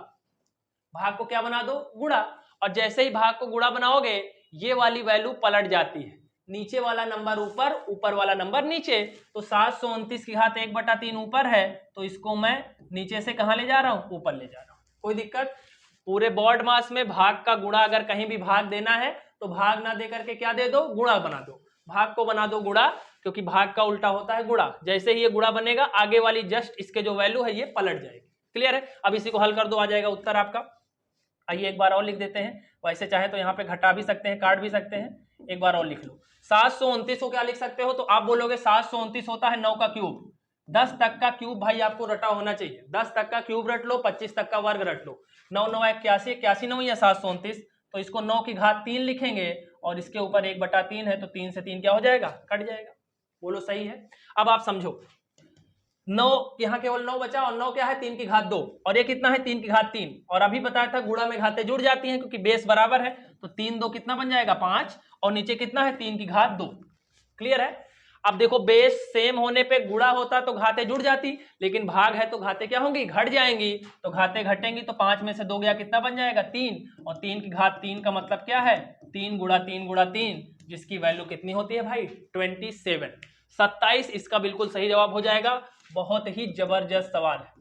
A: भाग को क्या बना दो, गुणा, और जैसे ही भाग को गुणा बनाओगे ये वाली वैल्यू पलट जाती है, नीचे वाला नंबर ऊपर, ऊपर वाला नंबर नीचे। तो 729 की घात 1/3 ऊपर है, तो इसको मैं नीचे से कहाँ ले जा रहा हूँ, ऊपर ले जा रहा हूँ। कोई दिक्कत? पूरे बॉड मास में भाग का गुणा, अगर कहीं भी भाग देना है तो भाग ना दे करके क्या दे दो, गुणा बना दो। भाग को बना दो गुणा, क्योंकि भाग का उल्टा होता है गुणा। जैसे ही ये गुणा बनेगा, आगे वाली जस्ट इसके जो वैल्यू है ये पलट जाएगी। क्लियर है? अब इसी को हल कर दो, आ जाएगा उत्तर आपका। आइए एक बार और लिख देते हैं, वैसे चाहे तो यहाँ पे घटा भी सकते हैं, काट भी सकते हैं। एक बार और लिख लो, 729 को क्या लिख सकते हो, तो आप बोलोगे 729 होता है 9 का क्यूब। 10 तक का क्यूब भाई आपको रटा होना चाहिए। 10 तक का क्यूब रट लो, 25 तक का वर्ग रट लो। 9 9 81, 81 9 या 729, तो इसको 9 की घात 3 लिखेंगे और इसके ऊपर 1/3 है, तो 3 से 3 क्या हो जाएगा, कट जाएगा। बोलो सही है? अब आप समझो, 9 यहाँ केवल 9 बचा, और 9 क्या है, 3 की घात 2, और ये कितना है, 3 की घात 3। और अभी बताया था गुणा में घातें जुड़ जाती हैं क्योंकि बेस बराबर है, तो 3 2 कितना बन जाएगा, 5, और नीचे कितना है, 3 की घात 2। क्लियर है? अब देखो, बेस सेम होने पे गुणा होता तो घातें जुड़ जाती, लेकिन भाग है तो घातें क्या होंगी, घट जाएंगी। तो घातें घटेंगी तो 5 में से 2 गया, कितना बन जाएगा, 3, और 3 की घात 3 का मतलब क्या है, 3 गुणा 3 गुणा 3, जिसकी वैल्यू कितनी होती है भाई, 27। 27 इसका बिल्कुल सही जवाब हो जाएगा। बहुत ही जबरदस्त सवाल है,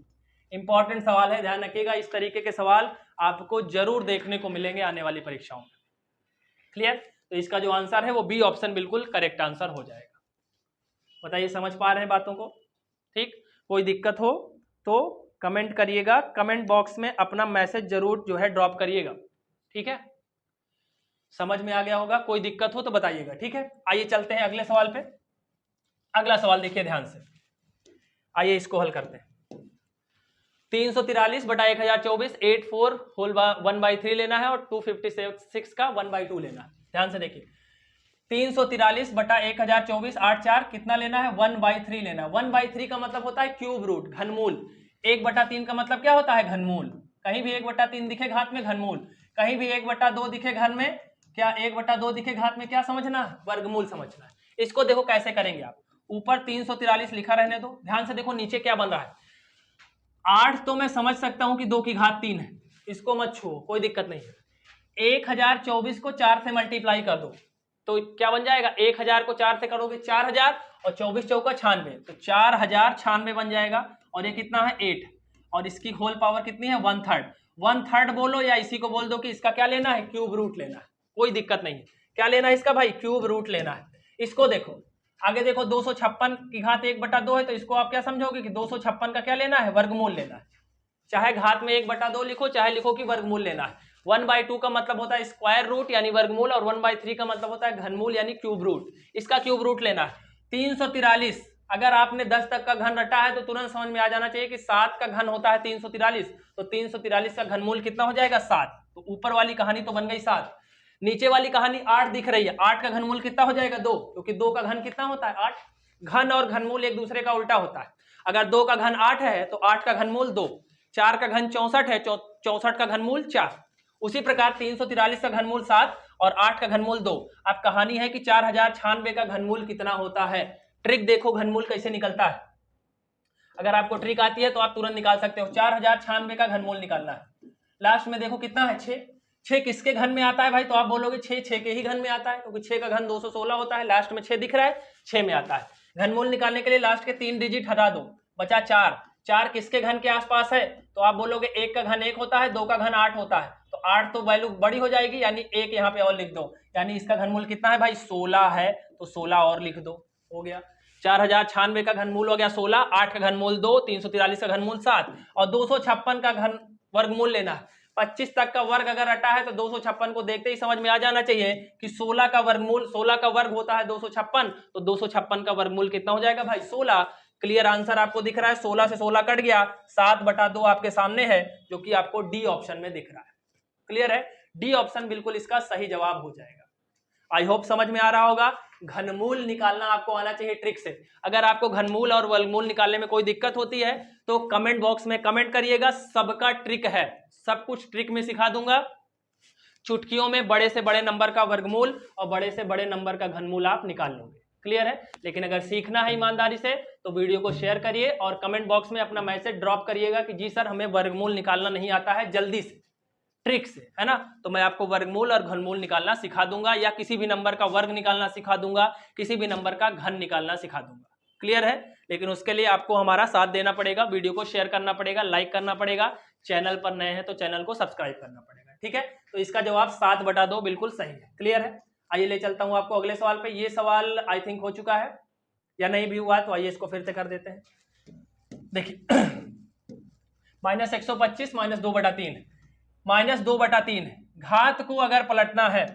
A: इंपॉर्टेंट सवाल है, ध्यान रखिएगा। इस तरीके के सवाल आपको जरूर देखने को मिलेंगे आने वाली परीक्षाओं में। क्लियर? तो इसका जो आंसर है वो बी ऑप्शन बिल्कुल करेक्ट आंसर हो जाएगा। बताइए, समझ पा रहे हैं बातों को? ठीक, कोई दिक्कत हो तो कमेंट करिएगा, कमेंट बॉक्स में अपना मैसेज जरूर जो है ड्रॉप करिएगा। ठीक है, समझ में आ गया होगा? कोई दिक्कत हो तो बताइएगा। ठीक है, आइए चलते हैं अगले सवाल पे। अगला सवाल देखिए ध्यान से, आइए इसको हल करते हैं। 343 बटा 1024, 84 होल 1/3 लेना है, और 256 का 1/2 लेना है। ध्यान से देखिए, 343 बटा 1024, 84 कितना लेना है, 1/3 लेना है। 1/3 का मतलब होता है क्यूब रूट, घनमूल। 1/3 का मतलब क्या होता है, घनमूल। कहीं भी 1/3 दिखे घात में, घनमूल। कहीं भी 1/2 दिखे घन में, क्या 1/2 दिखे घात में, क्या समझना, वर्गमूल समझना है। इसको देखो कैसे करेंगे आप, ऊपर 343 लिखा रहने दो, ध्यान से देखो नीचे क्या बन रहा है। 8 तो मैं समझ सकता हूं कि 2 की घात 3 है, इसको मत छुओ, कोई दिक्कत नहीं है। 1024 को 4 से मल्टीप्लाई कर दो, तो क्या बन जाएगा, 1000 को 4 से करोगे 4000, और 24 चौका 96, तो 4096 बन जाएगा। और ये कितना है, 8, और इसकी होल पावर कितनी है, 1/3। 1/3 बोलो या इसी को बोल दो कि इसका क्या लेना है, क्यूब रूट लेना है। कोई दिक्कत नहीं है, क्या लेना है इसका भाई, क्यूब रूट लेना है। इसको देखो आगे, देखो 256 की घात 1/2 है, तो इसको आप क्या समझोगे कि 256 का क्या लेना है, वर्गमूल लेना है। चाहे घात में 1/2 लिखो, चाहे लिखो कि वर्गमूल लेना है। 1/2 का मतलब होता है स्क्वायर रूट यानी वर्गमूल, और 1/3 का मतलब होता है घनमूल यानी क्यूब रूट। इसका क्यूब रूट लेना है। 343, अगर आपने 10 तक का घन रटा है तो तुरंत समझ में आ जाना चाहिए कि 7 का घन होता है 343, तो 343 का घनमूल कितना हो जाएगा, 7। तो ऊपर वाली कहानी तो बन गई 7, नीचे वाली कहानी 8 दिख रही है। 8 का घनमूल कितना हो जाएगा, 2, क्योंकि 2 का घन कितना होता है, 8। घन और घनमूल एक दूसरे का उल्टा होता है। अगर 2 का घन 8 है तो 8 का घनमूल 2, 4 का घन 64 है, 64 का घनमूल 4। उसी प्रकार 343 का घनमूल 7 और 8 का घनमूल 2। अब कहानी है कि 4096 का घनमूल कितना होता है। ट्रिक देखो घनमूल कैसे निकलता है, अगर आपको ट्रिक आती है तो आप तुरंत निकाल सकते हो। 4096 का घनमूल निकालना है। लास्ट में देखो कितना है, 6। 6 किसके घन में आता है भाई, तो आप बोलोगे 6 के ही घन में आता है, क्योंकि 6 का घन 216 होता है। लास्ट में 6 दिख रहा है, 6 में आता है। घनमूल निकालने के लिए लास्ट के 3 डिजिट हटा दो, बचा 4। 4 किसके घन के आसपास है, तो आप बोलोगे 1 का घन 1 होता है, 2 का घन 8 होता है, तो 8 तो वैल्यू बड़ी हो जाएगी, यानी 1 यहाँ पे और लिख दो, यानी इसका घनमूल कितना है भाई, 16 है, तो 16 और लिख दो, हो गया। 4096 का घनमूल हो गया 16, 8 का घनमूल 2, 343 का घनमूल 7, और 256 का घन वर्गमूल लेना है। 25 तक का वर्ग अगर रटा है तो 256 को देखते ही समझ में आ जाना चाहिए कि 16 का वर्गमूल, 16 का वर्ग होता है 256, तो 256 का वर्गमूल कितना हो जाएगा भाई, 16। क्लियर आंसर आपको दिख रहा है, 16 से 16 कट गया, 7/2 आपके सामने है, जो कि आपको डी ऑप्शन में दिख रहा है। क्लियर है, डी ऑप्शन बिल्कुल इसका सही जवाब हो जाएगा। आई होप समझ में आ रहा होगा। घनमूल निकालना आपको आना चाहिए ट्रिक से। अगर आपको घनमूल और वर्गमूल निकालने में कोई दिक्कत होती है तो कमेंट बॉक्स में कमेंट करिएगा, सबका ट्रिक है, सब कुछ ट्रिक में सिखा दूंगा। चुटकियों में बड़े से बड़े नंबर का वर्गमूल और बड़े से बड़े नंबर का घनमूल आप निकाल लोगे। क्लियर है, लेकिन अगर सीखना है ईमानदारी से तो वीडियो को शेयर करिए और कमेंट बॉक्स में अपना मैसेज ड्रॉप करिएगा कि जी सर हमें वर्गमूल निकालना नहीं आता है, जल्दी से ट्रिक से, है ना। तो मैं आपको वर्गमूल और घनमूल निकालना सिखा दूंगा, या किसी भी नंबर का वर्ग निकालना सिखा दूंगा, किसी भी नंबर का घन निकालना सिखा दूंगा। क्लियर है। लेकिन उसके लिए आपको हमारा साथ देना पड़ेगा, वीडियो को शेयर करना पड़ेगा, लाइक करना पड़ेगा, चैनल पर नए हैं तो चैनल को सब्सक्राइब करना पड़ेगा, ठीक है। तो इसका जवाब 7/2 बिल्कुल सही है। क्लियर है। आइए ले चलता हूं आपको अगले सवाल पे। ये सवाल आई थिंक हो चुका है या नहीं भी हुआ, तो आइए इसको फिर से कर देते हैं। देखिए -125 -2/3, -2/3 घात को अगर पलटना है,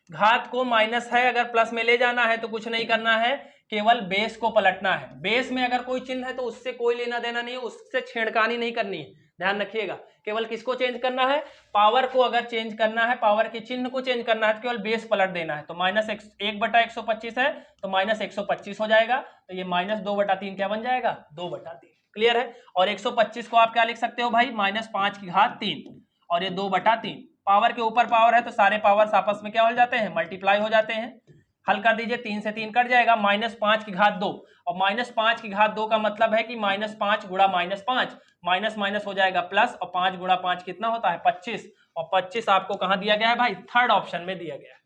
A: घात को माइनस है अगर प्लस में ले जाना है तो कुछ नहीं करना है, केवल बेस को पलटना है। बेस में अगर कोई चिन्ह है तो उससे कोई लेना देना नहीं है, उससे छेड़खानी नहीं करनी है, ध्यान रखिएगा। केवल किसको चेंज करना है, पावर को अगर चेंज करना है, पावर के चिन्ह को चेंज करना है तो केवल बेस पलट देना है। तो -1/125 है तो -125 हो जाएगा, तो ये -2/3 क्या बन जाएगा, 2/3। क्लियर है। और 125 को आप क्या लिख सकते हो भाई, -5�3, और ये 2/3। पावर के ऊपर पावर है तो सारे पावर्स आपस में क्या हो जाते हैं, मल्टीप्लाई हो जाते हैं। हल कर दीजिए, 3 से 3 कट जाएगा, -5�2, और -5�2 का मतलब है कि -5 गुणा -5, माइनस माइनस हो जाएगा प्लस, और 5 गुणा 5 कितना होता है, 25, और 25 आपको कहां दिया गया है भाई, थर्ड ऑप्शन में दिया गया है।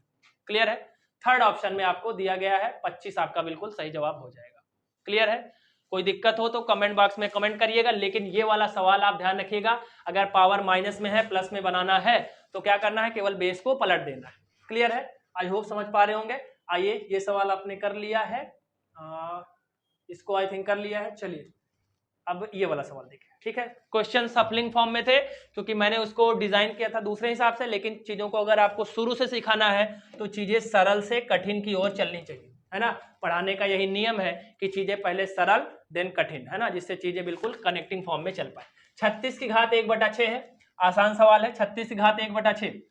A: क्लियर है। थर्ड ऑप्शन में आपको दिया गया है, 25 आपका बिल्कुल सही जवाब हो जाएगा। क्लियर है। कोई दिक्कत हो तो कमेंट बॉक्स में कमेंट करिएगा, लेकिन ये वाला सवाल आप ध्यान रखिएगा, अगर पावर माइनस में है, प्लस में बनाना है तो क्या करना है, केवल बेस को पलट देना है। क्लियर है। आई होप समझ पा रहे होंगे। आइए, ये सवाल आपने कर लिया है, इसको आई थिंक कर लिया है। चलिए अब ये वाला सवाल देखिए, ठीक है। क्वेश्चन सफलिंग फॉर्म में थे क्योंकि मैंने उसको डिजाइन किया था दूसरे हिसाब से, लेकिन चीजों को अगर आपको शुरू से सिखाना है तो चीजें सरल से कठिन की ओर चलनी चाहिए, है ना। पढ़ाने का यही नियम है कि चीजें पहले सरल देन कठिन, है ना, जिससे चीजें बिल्कुल कनेक्टिंग फॉर्म में चल पाए। 36 की घात 1/6 है, आसान सवाल है। 36 की घात 1/6,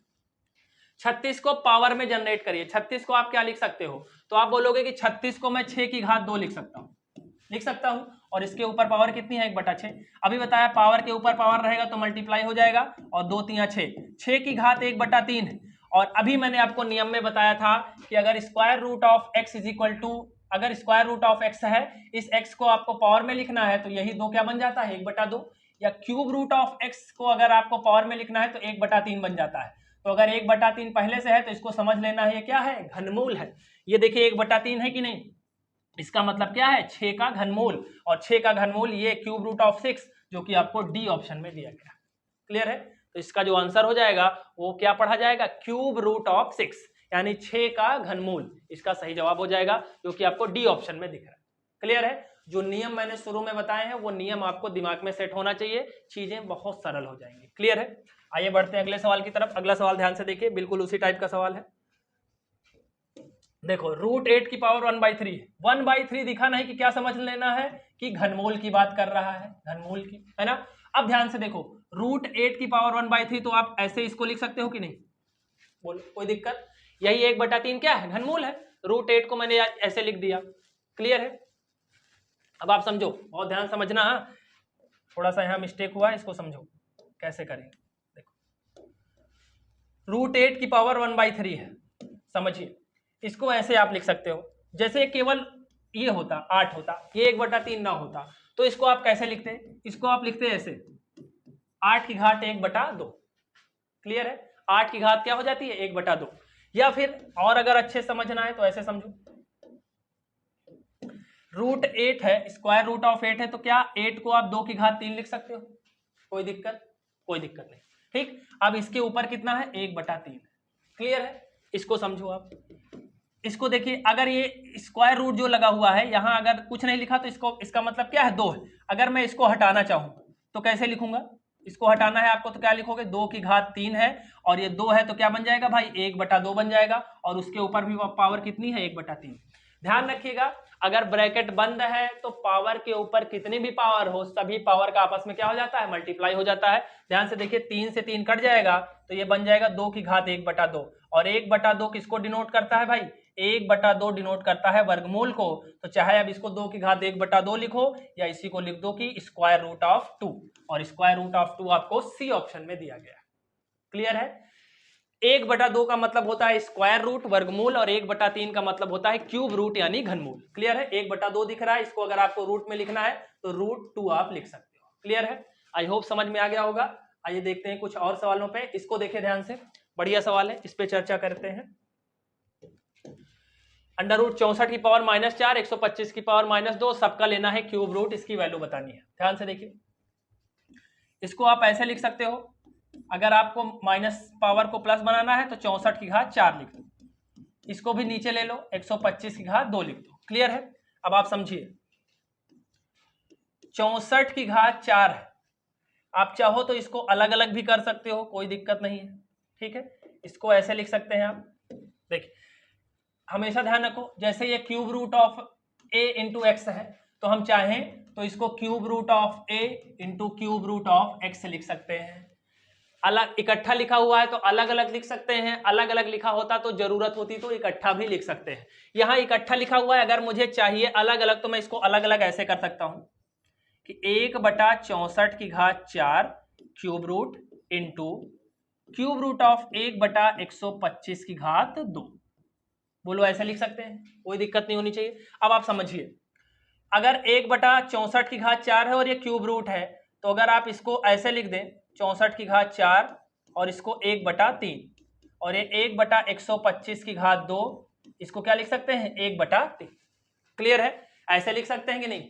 A: 36 को पावर में जनरेट करिए। 36 को आप क्या लिख सकते हो, तो आप बोलोगे कि 36 को मैं 6 की घात 2 लिख सकता हूं, और इसके ऊपर पावर कितनी है, 1/6। अभी बताया पावर के ऊपर पावर रहेगा तो मल्टीप्लाई हो जाएगा, और 2 3 6, 6 की घात 1/3 है। और अभी मैंने आपको नियम में बताया था कि अगर square root of x is equal to, अगर स्क्वायर रूट ऑफ x है, इस x को आपको पावर में लिखना है तो यही 2 क्या बन जाता है, 1/2, या क्यूब रूट ऑफ x को अगर आपको पावर में लिखना है तो 1/3 बन जाता है। तो अगर 1/3 पहले से है तो इसको समझ लेना है, ये क्या है, घनमूल है। ये देखिए 1/3 है कि नहीं, इसका मतलब क्या है, 6 का घनमूल, और 6 का घनमूल ये क्यूब रूट ऑफ 6, जो कि आपको डी ऑप्शन में दिया गया। क्लियर है। तो इसका जो आंसर हो जाएगा वो क्या पढ़ा जाएगा, क्यूब रूट ऑफ 6, यानी 6 का घनमूल, इसका सही जवाब हो जाएगा, जो कि आपको डी ऑप्शन में दिख रहा है। क्लियर है। जो नियम मैंने शुरू में बताए हैं वो नियम आपको दिमाग में सेट होना चाहिए, चीजें बहुत सरल हो जाएंगी। क्लियर है। आइए बढ़ते हैं अगले सवाल की तरफ। अगला सवाल ध्यान से देखिए, बिल्कुल उसी टाइप का सवाल है। देखो √8 की पावर 1/3, 1/3 दिखा नहीं कि क्या समझ लेना है कि घनमूल की बात कर रहा है, घनमूल की, है ना। अब ध्यान से देखो, √8 की पावर 1/3 तो आप ऐसे इसको लिख सकते हो कि नहीं, बोलो कोई दिक्कत। यही 1/3 क्या है, घनमूल है। √8 को मैंने ऐसे लिख दिया। क्लियर है। अब आप समझो, बहुत ध्यान समझना, थोड़ा सा यहाँ मिस्टेक हुआ है, इसको समझो कैसे करेंगे। देखो √8 की पावर 1/3 है, समझिए इसको ऐसे आप लिख सकते हो, जैसे केवल ये होता 8 होता, ये 1/3 ना होता, तो इसको आप कैसे लिखते हैं, इसको आप लिखते हैं ऐसे 8 की घात 1/2। क्लियर है। 8 की घात क्या हो जाती है, 1/2। या फिर और अगर अच्छे समझना है तो ऐसे समझो, √8 है, स्क्वायर रूट ऑफ 8 है, तो क्या 8 को आप 2 की घात 3 लिख सकते हो, कोई दिक्कत, कोई दिक्कत नहीं। ठीक। अब इसके ऊपर कितना है, 1/3। क्लियर है। इसको समझो आप, इसको देखिए, अगर ये स्क्वायर रूट जो लगा हुआ है यहां अगर कुछ नहीं लिखा तो इसको, इसका मतलब क्या है, 2 है। अगर मैं इसको हटाना चाहूं तो कैसे लिखूंगा, इसको हटाना है आपको तो क्या लिखोगे, 2 की घात 3 है, और ये 2 है तो क्या बन जाएगा भाई, 1/2 बन जाएगा, और उसके ऊपर भी पावर कितनी है, 1/3। ध्यान रखिएगा, अगर ब्रैकेट बंद है तो पावर के ऊपर कितनी भी पावर हो, सभी पावर का आपस में क्या हो जाता है, मल्टीप्लाई हो जाता है। ध्यान से देखिए, 3 से 3 कट जाएगा तो ये बन जाएगा 2 की घात 1/2, और 1/2 किसको डिनोट करता है भाई, 1/2 डिनोट करता है वर्गमूल को। तो चाहे अब इसको 2 की घात 1/2 लिखो, या इसी को लिख दो कि स्क्वायर रूट ऑफ 2, और स्क्वायर रूट ऑफ 2 आपको सी ऑप्शन में दिया गया। क्लियर है। 1/2 का मतलब होता है स्क्वायर रूट, वर्गमूल, और 1/3 का मतलब होता है क्यूब रूट यानी घनमूल। क्लियर है। 1/2 दिख रहा है, इसको अगर आपको रूट में लिखना है तो √2 आप लिख सकते हो। क्लियर है। आई होप समझ में आ गया होगा। आइए देखते हैं कुछ और सवालों पे, इसको देखें ध्यान से, बढ़िया सवाल है, इस पे चर्चा करते हैं। अंडर रूट 64 की पावर -4, 125 की पावर -2, सबका लेना है क्यूब रूट, इसकी वैल्यू बतानी है। ध्यान से देखिए, इसको आप ऐसे लिख सकते हो, अगर आपको माइनस पावर को प्लस बनाना है तो 64 की घात 4 लिख दो, इसको भी नीचे ले लो, 125 की घात 2 लिख दो। क्लियर है? अब आप समझिए, 64 की घात 4 है, आप चाहो तो इसको अलग अलग भी कर सकते हो, कोई दिक्कत नहीं है। ठीक है, इसको ऐसे लिख सकते हैं आप। देखिए, हमेशा ध्यान रखो, जैसे ये cube root of a into x है, तो हम चाहें तो इसको cube root of a into cube root of x लिख सकते हैं। अलग इकट्ठा लिखा हुआ है तो अलग अलग लिख सकते हैं, अलग अलग लिखा होता तो जरूरत होती तो इकट्ठा भी लिख सकते हैं। यहाँ इकट्ठा लिखा हुआ है, अगर मुझे चाहिए अलग अलग तो मैं इसको अलग अलग ऐसे कर सकता हूं कि 1/64 की घात 4 cube root into cube root of 1/125 की घात 2। बोलो, ऐसे लिख सकते हैं, कोई दिक्कत नहीं होनी चाहिए। अब आप समझिए, अगर 1/64 की घात 4 है और ये क्यूब रूट है, तो अगर आप इसको ऐसे लिख दें 64 की घात 4 और इसको 1/3 और ये 1/125 की घात 2, इसको क्या लिख सकते हैं 1/3। क्लियर है? ऐसे लिख सकते हैं कि नहीं?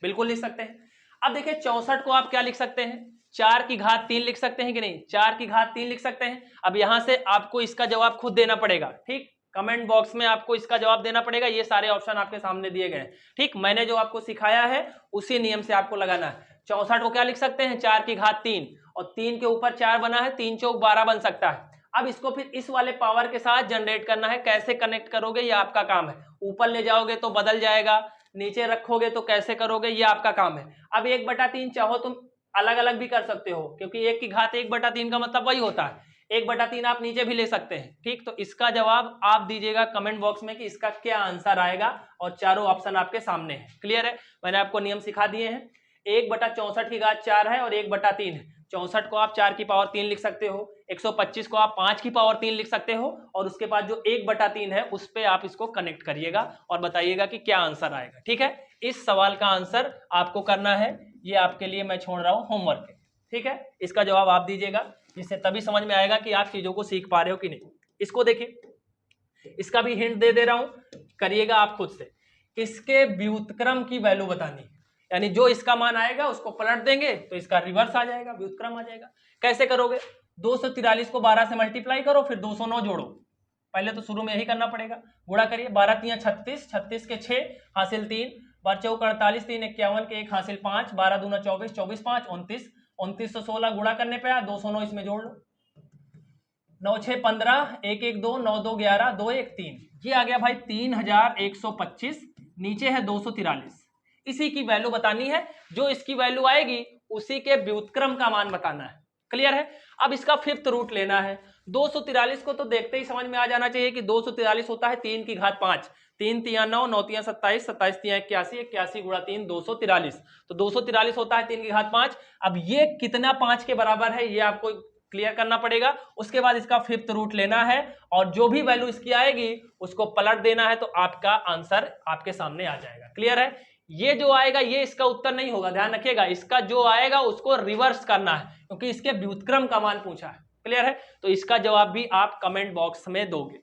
A: बिल्कुल लिख सकते हैं। अब देखिए 64 को आप क्या लिख सकते हैं, 4 की घात 3 लिख सकते हैं कि नहीं? 4 की घात 3 लिख सकते हैं। अब यहां से आपको इसका जवाब खुद देना पड़ेगा। ठीक, कमेंट बॉक्स में आपको इसका जवाब देना पड़ेगा, ये सारे ऑप्शन आपके सामने दिए गए हैं। ठीक, मैंने जो आपको सिखाया है उसी नियम से आपको लगाना है। 64 को क्या लिख सकते हैं, 4 की घात 3 और 3 के ऊपर 4 बना है, 3 चौक 12 बन सकता है। अब इसको फिर इस वाले पावर के साथ जनरेट करना है, कैसे कनेक्ट करोगे ये आपका काम है। ऊपर ले जाओगे तो बदल जाएगा, नीचे रखोगे तो कैसे करोगे ये आपका काम है। अब 1/3 चाहो तुम अलग अलग भी कर सकते हो, क्योंकि 1 की घात 1/3 का मतलब वही होता है, 1/3 आप नीचे भी ले सकते हैं। ठीक, तो इसका जवाब आप दीजिएगा कमेंट बॉक्स में कि इसका क्या आंसर आएगा, और चारों ऑप्शन आपके सामने है। क्लियर है? मैंने आपको नियम सिखा दिए हैं। 1/64 की घात 4 है और 1/3 है। 64 को आप 4 की पावर 3 लिख सकते हो, 125 को आप 5 की पावर 3 लिख सकते हो, और उसके बाद जो 1/3 है उस पर आप इसको कनेक्ट करिएगा और बताइएगा कि क्या आंसर आएगा। ठीक है, इस सवाल का आंसर आपको करना है, ये आपके लिए मैं छोड़ रहा हूं होमवर्क। ठीक है, इसका जवाब आप दीजिएगा, जिससे तभी समझ में आएगा कि आप चीजों को सीख पा रहे हो कि नहीं। इसको देखिए, इसका भी हिंट दे रहा हूं, करिएगा आप खुद से। इसके व्युत्क्रम की वैल्यू बतानी, यानी जो इसका मान आएगा उसको पलट देंगे तो इसका रिवर्स आ जाएगा, व्युत्क्रम आ जाएगा। कैसे करोगे, 243 को 12 से मल्टीप्लाई करो, फिर 209 जोड़ो। पहले तो शुरू में यही करना पड़ेगा, गुणा करिए, 12 3 36, 36 के 6 हासिल 3, 12 चौक 48, 3 51 के 1 हासिल 5, 12 दूना 24, 24 5 29, 29 से 16 गुणा करने पे आया, 209 इसमें जोड़ लो, 9 6 15, 1 1 2, 9 2 11, 2 1 3, ये आ गया भाई 3125, नीचे है 243। इसी की वैल्यू बतानी है, जो इसकी वैल्यू आएगी उसी के व्युत्क्रम का मान बताना है। क्लियर है? अब इसका फिफ्थ रूट लेना है। 243 को तो देखते ही समझ में आ जाना चाहिए कि 243 होता है 3 की घात 5, 3 3 9, 9 3 27, 27 3 81, 81 गुणा 3 243, तो 243 होता है 3 की घात 5। अब ये कितना 5 के बराबर है ये आपको क्लियर करना पड़ेगा। उसके बाद इसका फिफ्थ रूट लेना है और जो भी वैल्यू इसकी आएगी उसको पलट देना है, तो आपका आंसर आपके सामने आ जाएगा। क्लियर है? ये जो आएगा ये इसका उत्तर नहीं होगा, ध्यान रखिएगा, इसका जो आएगा उसको रिवर्स करना है, क्योंकि इसके व्युत्क्रम का मान पूछा है। क्लियर है? तो इसका जवाब भी आप कमेंट बॉक्स में दोगे।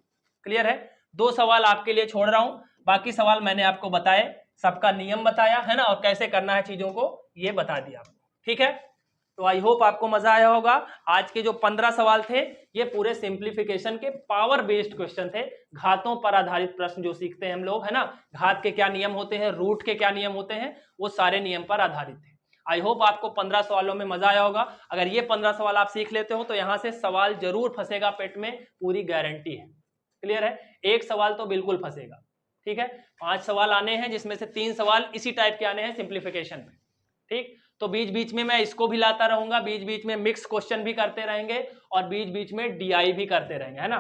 A: क्लियर है? 2 सवाल आपके लिए छोड़ रहा हूं, बाकी सवाल मैंने आपको बताए, सबका नियम बताया है ना, और कैसे करना है चीजों को ये बता दिया आपको। ठीक है, तो आई होप आपको मजा आया होगा। आज के जो 15 सवाल थे ये पूरे सिंप्लीफिकेशन के पावर बेस्ड क्वेश्चन थे, घातों पर आधारित प्रश्न जो सीखते हैं हम लोग, है ना, घात के क्या नियम होते हैं, रूट के क्या नियम होते हैं, वो सारे नियम पर आधारित थे। आई होप आपको 15 सवालों में मजा आया होगा। अगर ये 15 सवाल आप सीख लेते हो तो यहां से सवाल जरूर फंसेगा पेट में, पूरी गारंटी है। क्लियर है? एक सवाल तो बिल्कुल फंसेगा। ठीक है, 5 सवाल आने हैं जिसमें से 3 सवाल इसी टाइप के आने हैं सिंप्लीफिकेशन में। ठीक, तो बीच बीच में मैं इसको भी लाता रहूंगा, बीच बीच में मिक्स क्वेश्चन भी करते रहेंगे और बीच बीच में डीआई भी करते रहेंगे, है ना।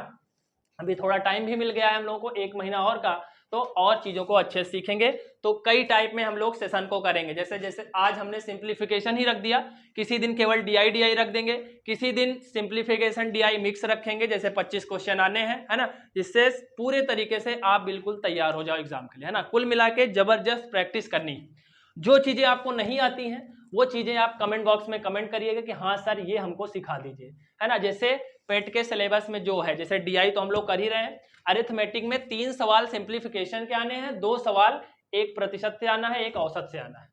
A: अभी थोड़ा टाइम भी मिल गया है हम लोगों को, 1 महीना और का, तो और चीजों को अच्छे से सीखेंगे। तो कई टाइप में हम लोग सेशन को करेंगे, जैसे जैसे आज हमने सिंप्लीफिकेशन ही रख दिया, किसी दिन केवल डीआई डीआई रख देंगे, किसी दिन सिंप्लीफिकेशन डीआई मिक्स रखेंगे, जैसे 25 क्वेश्चन आने हैं, है ना, जिससे पूरे तरीके से आप बिल्कुल तैयार हो जाओ एग्जाम के लिए, है ना। कुल मिला के जबरदस्त प्रैक्टिस करनी है। जो चीजें आपको नहीं आती हैं वो चीजें आप कमेंट बॉक्स में कमेंट करिएगा कि हाँ सर ये हमको सिखा दीजिए, है ना। जैसे पेट के सिलेबस में जो है, जैसे डीआई तो हम लोग कर ही रहे हैं, अरिथमेटिक में 3 सवाल सिंप्लीफिकेशन के आने हैं, 2 सवाल 1% से आना है, 1 औसत से आना है।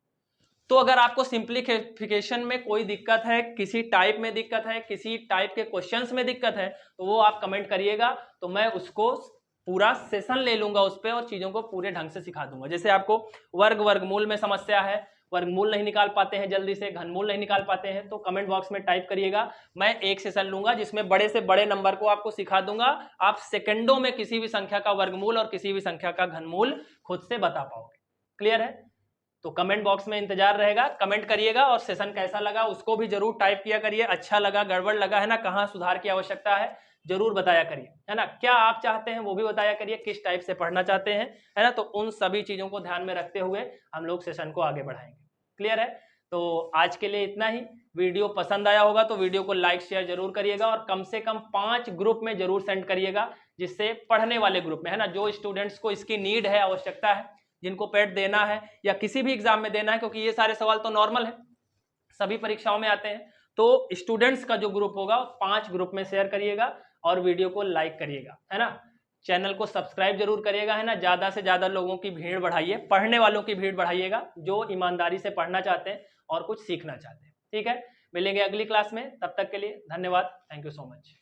A: तो अगर आपको सिंप्लीफिकेशन में कोई दिक्कत है, किसी टाइप में दिक्कत है, किसी टाइप के क्वेश्चंस में दिक्कत है, तो वो आप कमेंट करिएगा, तो मैं उसको पूरा सेशन ले लूंगा उस पर और चीजों को पूरे ढंग से सिखा दूंगा। जैसे आपको वर्गमूल में समस्या है, वर्गमूल नहीं निकाल पाते हैं जल्दी से, घनमूल नहीं निकाल पाते हैं, तो कमेंट बॉक्स में टाइप करिएगा, मैं एक सेशन लूंगा जिसमें बड़े से बड़े नंबर को आपको सिखा दूंगा, आप सेकंडों में किसी भी संख्या का वर्गमूल और किसी भी संख्या का घनमूल खुद से बता पाओगे। क्लियर है? तो कमेंट बॉक्स में इंतजार रहेगा, कमेंट करिएगा और सेशन कैसा लगा उसको भी जरूर टाइप किया करिए, अच्छा लगा, गड़बड़ लगा है ना, कहाँ सुधार की आवश्यकता है जरूर बताया करिए, है ना। क्या आप चाहते हैं वो भी बताया करिए, किस टाइप से पढ़ना चाहते हैं, है ना। तो उन सभी चीजों को ध्यान में रखते हुए हम लोग सेशन को आगे बढ़ाएंगे। क्लियर है? तो आज के लिए इतना ही। वीडियो पसंद आया होगा तो वीडियो को लाइक शेयर जरूर करिएगा और कम से कम 5 ग्रुप में जरूर सेंड करिएगा, जिससे पढ़ने वाले ग्रुप में, है ना, जो स्टूडेंट्स को इसकी नीड है, आवश्यकता है, जिनको पेट देना है या किसी भी एग्जाम में देना है, क्योंकि ये सारे सवाल तो नॉर्मल है, सभी परीक्षाओं में आते हैं। तो स्टूडेंट्स का जो ग्रुप होगा 5 ग्रुप में शेयर करिएगा और वीडियो को लाइक करिएगा, है ना। चैनल को सब्सक्राइब जरूर करिएगा, है ना। ज्यादा से ज्यादा लोगों की भीड़ बढ़ाइए, पढ़ने वालों की भीड़ बढ़ाइएगा जो ईमानदारी से पढ़ना चाहते हैं और कुछ सीखना चाहते हैं। ठीक है, मिलेंगे अगली क्लास में, तब तक के लिए धन्यवाद, थैंक यू सो मच।